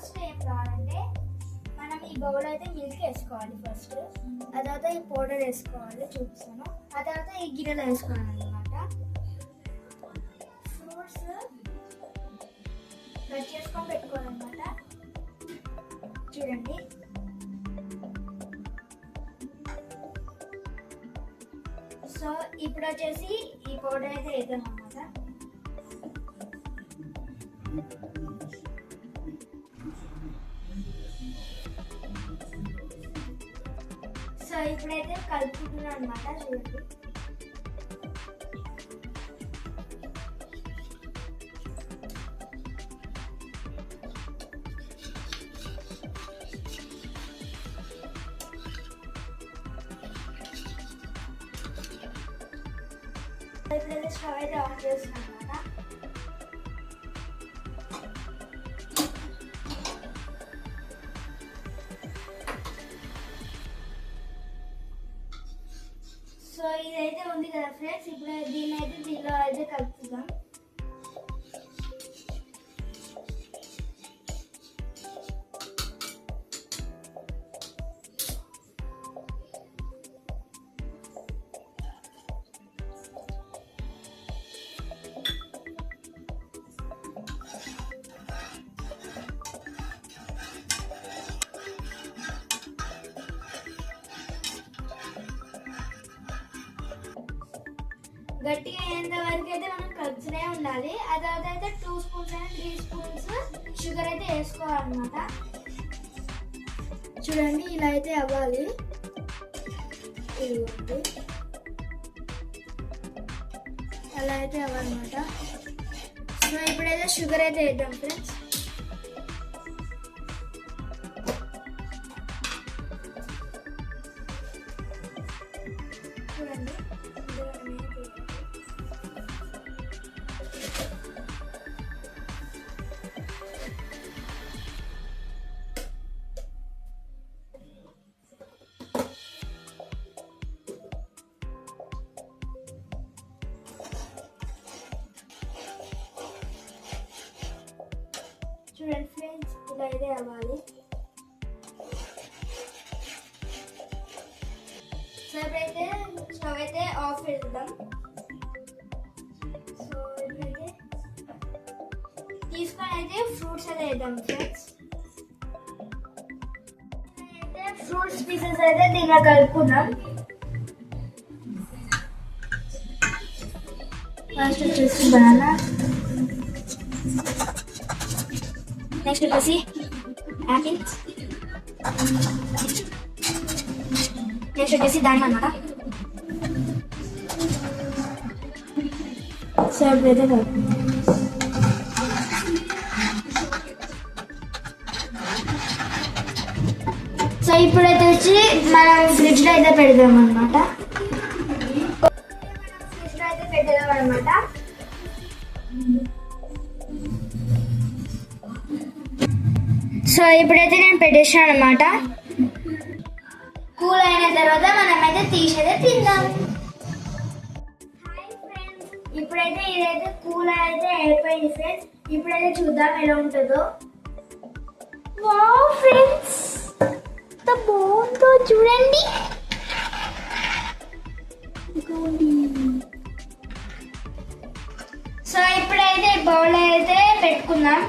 First ఏం కావాలంటే మనం ఈ బౌల్ అయితే మిల్క్ వేసుకోవాలి ఫస్ట్. ఆ తర్వాత ఈ పౌడర్ వేసుకోవాలి, చూపిస్తాను. ఆ తర్వాత ఈ గిన్నెలో వేసుకోవాలి అనమాట. ఫ్రూట్స్ కట్ చేసుకొని పెట్టుకోవాలన్నమాట. చూడండి, సో ఇప్పుడు వచ్చేసి ఈ పౌడర్ అయితే వేద్దాం అన్నమాట. సో ఇప్పుడైతే కలుపుకుంటున్నాను అనమాట. చూడండి, ఇప్పుడైతే స్టవ్ అయితే ఆఫ్ చేస్తున్నాను అనమాట. సో ఇదైతే ఉంది కదా ఫ్రెండ్స్, ఇప్పుడు దీనిలో అయితే కలుపుతాం. గట్టిగా అయ్యేంత వరకు అయితే మనం కలుపుతూనే ఉండాలి. ఆ తర్వాత అయితే 2 స్పూన్స్ అండ్ 3 స్పూన్స్ షుగర్ అయితే వేసుకోవాలన్నమాట. చూడండి, ఇలా అయితే అవ్వాలి. అలా అయితే అవ్వాలన్నమాట. సో ఇప్పుడైతే షుగర్ అయితే వేద్దాం ఫ్రెండ్స్. చూడండి, చూడండి ఫ్రెండ్స్, ఇలా అయితే అవ్వాలి. సో ఇప్పుడైతే స్టవ్ అయితే ఆఫ్ చేద్దాం. సో ఇప్పుడైతే తీసుకొని అయితే ఫ్రూట్స్ అయితే వేద్దాం ఫ్రెండ్స్. అయితే ఫ్రూట్స్ పీసెస్ అయితే దీనిలో కలుపుకుందాం. ఫస్ట్ వచ్చేసి బనానా, నెక్స్ట్ వచ్చేసి యాపిల్, నెక్స్ట్ వచ్చేసి దానిమ్మ అన్నమాట. సో ఇప్పుడైతే సో ఇప్పుడైతే వచ్చి మనం ఫ్రిడ్జ్లో అయితే పెడదాం అనమాట. ఫ్రిడ్జ్లో అయితే పెట్టేదాం అనమాట. సో ఇప్పుడైతే నేను పెట్టేసాను అనమాట. కూల్ అయిన తర్వాత మనమైతే తీసేదే తిందాం. హాయ్ ఫ్రెండ్స్, ఇప్పుడైతే ఇదైతే కూల్ అయితే అయిపోయింది ఫ్రెండ్స్. ఇప్పుడైతే చూద్దాం ఎలా ఉంటుందో. వావ్ ఫ్రెండ్స్, ఎంత బాగుందో చూడండి. సో ఇప్పుడైతే బౌల్ అయితే పెట్టుకుందాం.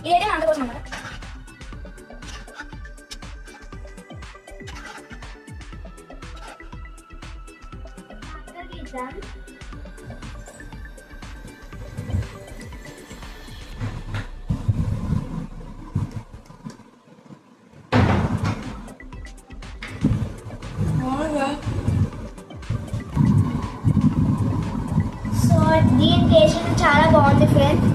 ఇదైతే అంత కోసం అన్నమాట. సో దీని టేస్ట్ చాలా బాగుంది ఫ్రెండ్స్.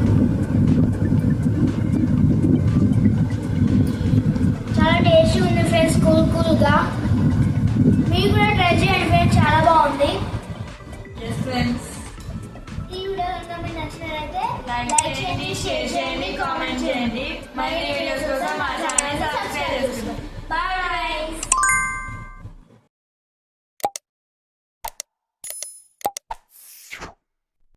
చాలా టేస్టీ ఉంది ఫ్రెండ్స్, కూల్గా. మీరు కూడా ట్రై చేయండి ఫ్రెండ్స్, చాలా బాగుంది. ఈ వీడియో కనుక మీకు నచ్చినట్లయితే లైక్ చేయండి, షేర్ చేయండి, కామెంట్ చేయండి. మరిన్ని వీడియోస్ కోసం మా ఛానల్